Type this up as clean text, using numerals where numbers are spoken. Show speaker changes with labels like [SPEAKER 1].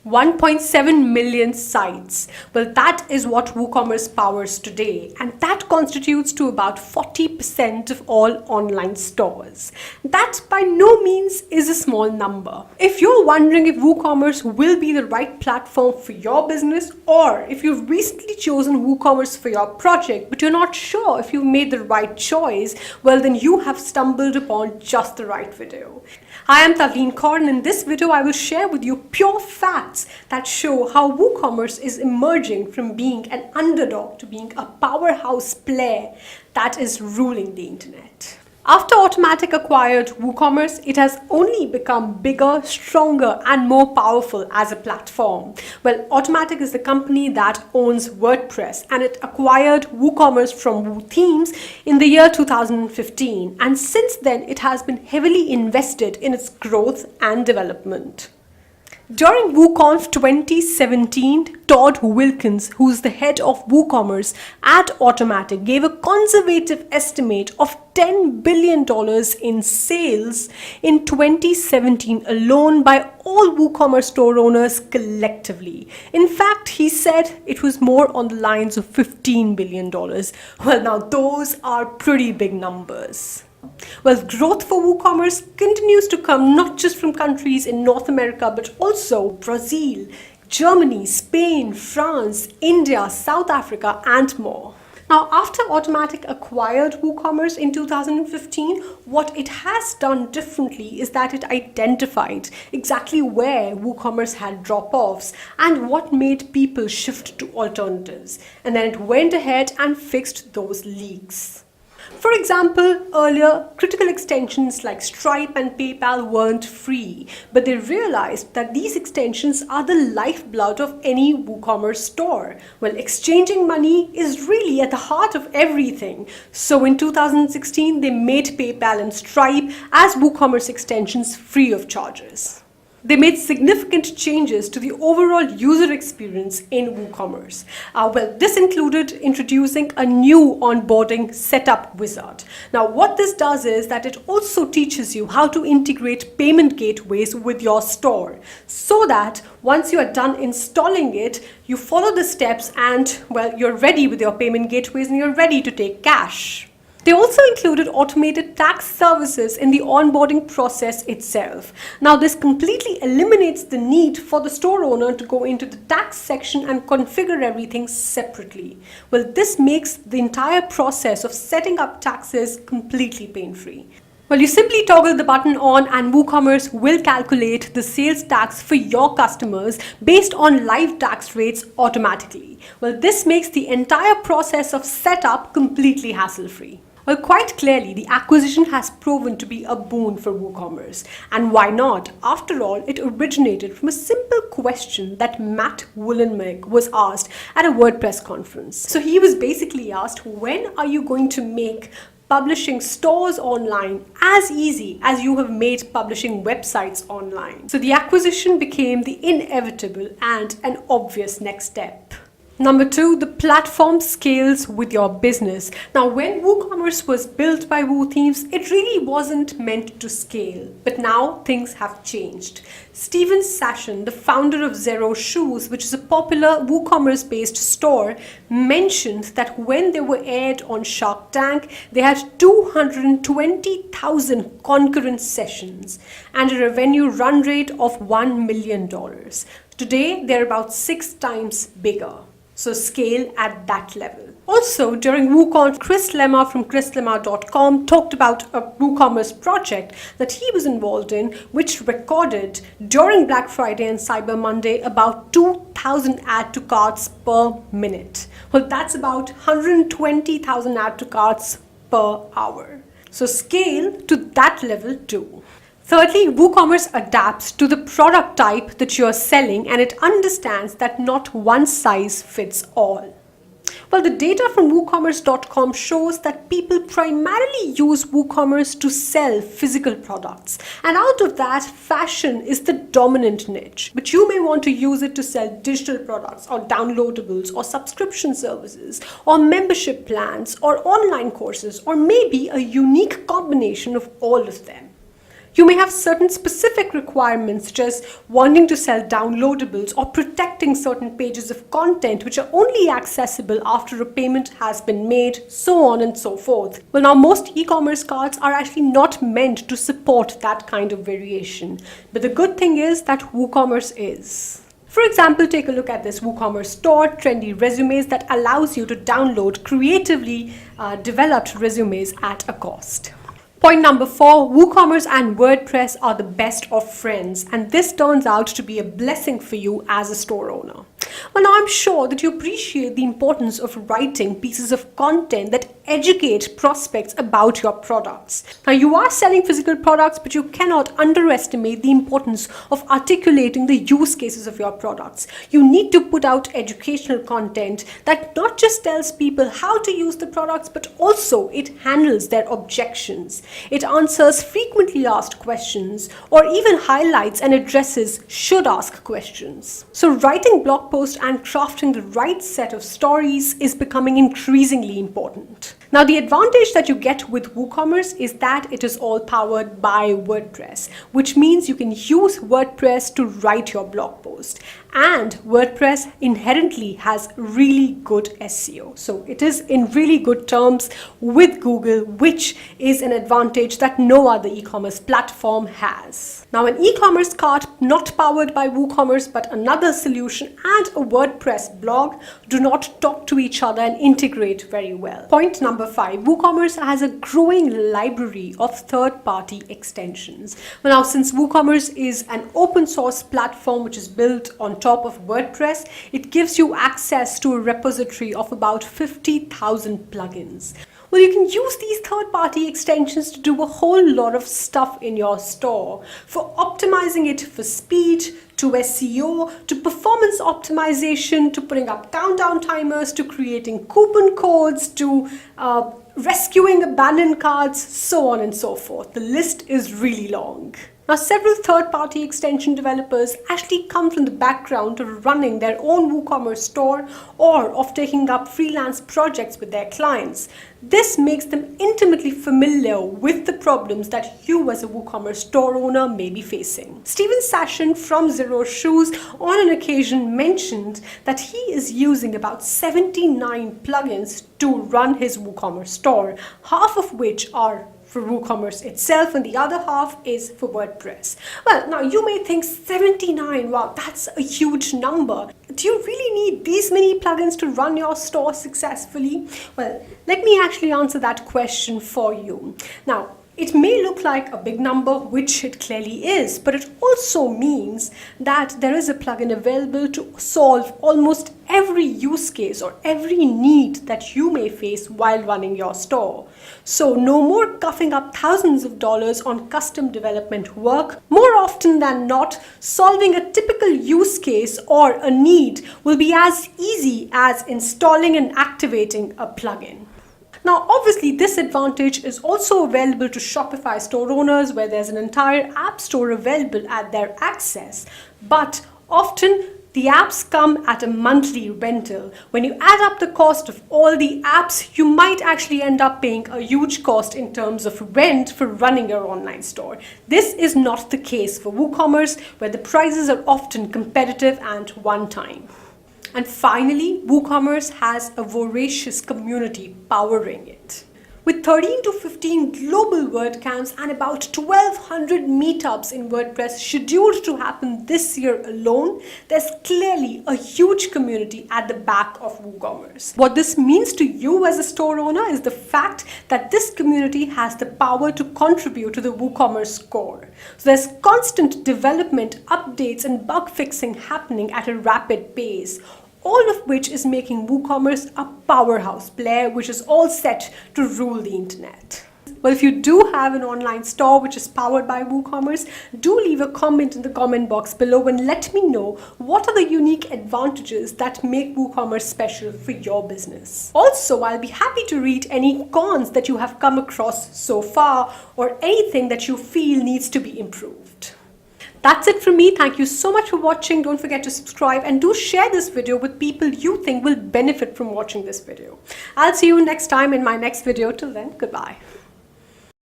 [SPEAKER 1] 1.7 million sites. Well, that is what WooCommerce powers today, and that constitutes to about 40% of all online stores. That by no means is a small number. If you're wondering if WooCommerce will be the right platform for your business, or if you've recently chosen WooCommerce for your project but you're not sure if you've made the right choice, well then you have stumbled upon just the right video. I am Tavleen Kaur, and in this video I will share with you pure facts that show how WooCommerce is emerging from being an underdog to being a powerhouse player that is ruling the internet. After Automattic acquired WooCommerce, it has only become bigger, stronger, and more powerful as a platform. Well, Automattic is the company that owns WordPress, and it acquired WooCommerce from WooThemes in the year 2015. And since then, it has been heavily invested in its growth and development. During WooConf 2017, Todd Wilkins, who's the head of WooCommerce at Automattic, gave a conservative estimate of $10 billion in sales in 2017 alone by all WooCommerce store owners collectively. In fact, he said it was more on the lines of $15 billion. Well, now those are pretty big numbers. Well, growth for WooCommerce continues to come not just from countries in North America, but also Brazil, Germany, Spain, France, India, South Africa, and more. Now, after Automattic acquired WooCommerce in 2015, what it has done differently is that it identified exactly where WooCommerce had drop-offs and what made people shift to alternatives. And then it went ahead and fixed those leaks. For example, earlier, critical extensions like Stripe and PayPal weren't free, but they realized that these extensions are the lifeblood of any WooCommerce store. Well, exchanging money is really at the heart of everything. So in 2016, they made PayPal and Stripe as WooCommerce extensions free of charges. They made significant changes to the overall user experience in WooCommerce. Well, this included introducing a new onboarding setup wizard. Now, what this does is that it also teaches you how to integrate payment gateways with your store, so that once you are done installing it, you follow the steps and, well, you're ready with your payment gateways and you're ready to take cash. They also included automated tax services in the onboarding process itself. Now, this completely eliminates the need for the store owner to go into the tax section and configure everything separately. Well, this makes the entire process of setting up taxes completely pain-free. Well, you simply toggle the button on and WooCommerce will calculate the sales tax for your customers based on live tax rates automatically. Well, this makes the entire process of setup completely hassle-free. Well, quite clearly, the acquisition has proven to be a boon for WooCommerce. And why not? After all, it originated from a simple question that Matt Mullenweg was asked at a WordPress conference. So he was basically asked, when are you going to make publishing stores online as easy as you have made publishing websites online? So the acquisition became the inevitable and an obvious next step. Number 2, the platform scales with your business. Now, when WooCommerce was built by WooThemes, it really wasn't meant to scale. But now things have changed. Steven Sashen, the founder of Zero Shoes, which is a popular WooCommerce-based store, mentioned that when they were aired on Shark Tank, they had 220,000 concurrent sessions and a revenue run rate of $1 million. Today, they're about 6 times bigger. So scale at that level. Also, during WooConf, Chris Lemma from chrislemma.com talked about a WooCommerce project that he was involved in, which recorded during Black Friday and Cyber Monday about 2,000 add to carts per minute. Well, that's about 120,000 add to carts per hour. So scale to that level too. Thirdly, WooCommerce adapts to the product type that you're selling, and it understands that not one size fits all. Well, the data from WooCommerce.com shows that people primarily use WooCommerce to sell physical products. And out of that, fashion is the dominant niche. But you may want to use it to sell digital products or downloadables or subscription services or membership plans or online courses, or maybe a unique combination of all of them. You may have certain specific requirements, such as wanting to sell downloadables or protecting certain pages of content which are only accessible after a payment has been made, so on and so forth. Well, now most e-commerce cards are actually not meant to support that kind of variation. But the good thing is that WooCommerce is. For example, take a look at this WooCommerce store, Trendy Resumes, that allows you to download creatively developed resumes at a cost. Point number 4, WooCommerce and WordPress are the best of friends, and this turns out to be a blessing for you as a store owner. Well, now I'm sure that you appreciate the importance of writing pieces of content that educate prospects about your products. Now, you are selling physical products, but you cannot underestimate the importance of articulating the use cases of your products. You need to put out educational content that not just tells people how to use the products, but also it handles their objections. It answers frequently asked questions, or even highlights and addresses should ask questions. So writing blog posts and crafting the right set of stories is becoming increasingly important. Now, the advantage that you get with WooCommerce is that it is all powered by WordPress, which means you can use WordPress to write your blog post. And WordPress inherently has really good SEO. So it is in really good terms with Google, which is an advantage that no other e-commerce platform has. Now, an e-commerce cart not powered by WooCommerce, but another solution and a WordPress blog do not talk to each other and integrate very well. Point number 5, WooCommerce has a growing library of third-party extensions. Well, now, since WooCommerce is an open source platform which is built on top of WordPress, it gives you access to a repository of about 50,000 plugins. Well, you can use these third-party extensions to do a whole lot of stuff in your store, for optimizing it for speed, to SEO, to performance optimization, to putting up countdown timers, to creating coupon codes, to rescuing abandoned carts, so on and so forth. The list is really long. Now, several third-party extension developers actually come from the background of running their own WooCommerce store or of taking up freelance projects with their clients. This makes them intimately familiar with the problems that you as a WooCommerce store owner may be facing. Steven Sashen from Zero Shoes on an occasion mentioned that he is using about 79 plugins to run his WooCommerce store, half of which are for WooCommerce itself and the other half is for WordPress. Well, now you may think 79, wow, that's a huge number. Do you really need these many plugins to run your store successfully? Well, let me actually answer that question for you. Now, it may look like a big number, which it clearly is, but it also means that there is a plugin available to solve almost every use case or every need that you may face while running your store. So no more coughing up thousands of dollars on custom development work. More often than not, solving a typical use case or a need will be as easy as installing and activating a plugin. Now, obviously, this advantage is also available to Shopify store owners where there's an entire app store available at their access. But often, the apps come at a monthly rental. When you add up the cost of all the apps, you might actually end up paying a huge cost in terms of rent for running your online store. This is not the case for WooCommerce, where the prices are often competitive and one-time. And finally, WooCommerce has a voracious community powering it. With 13 to 15 global WordCamps and about 1,200 meetups in WordPress scheduled to happen this year alone, there's clearly a huge community at the back of WooCommerce. What this means to you as a store owner is the fact that this community has the power to contribute to the WooCommerce core. So there's constant development, updates, and bug fixing happening at a rapid pace, all of which is making WooCommerce a powerhouse player which is all set to rule the internet. Well, if you do have an online store which is powered by WooCommerce, do leave a comment in the comment box below and let me know what are the unique advantages that make WooCommerce special for your business. Also, I'll be happy to read any cons that you have come across so far or anything that you feel needs to be improved. That's it from me. Thank you so much for watching. Don't forget to subscribe and do share this video with people you think will benefit from watching this video. I'll see you next time in my next video. Till then, goodbye.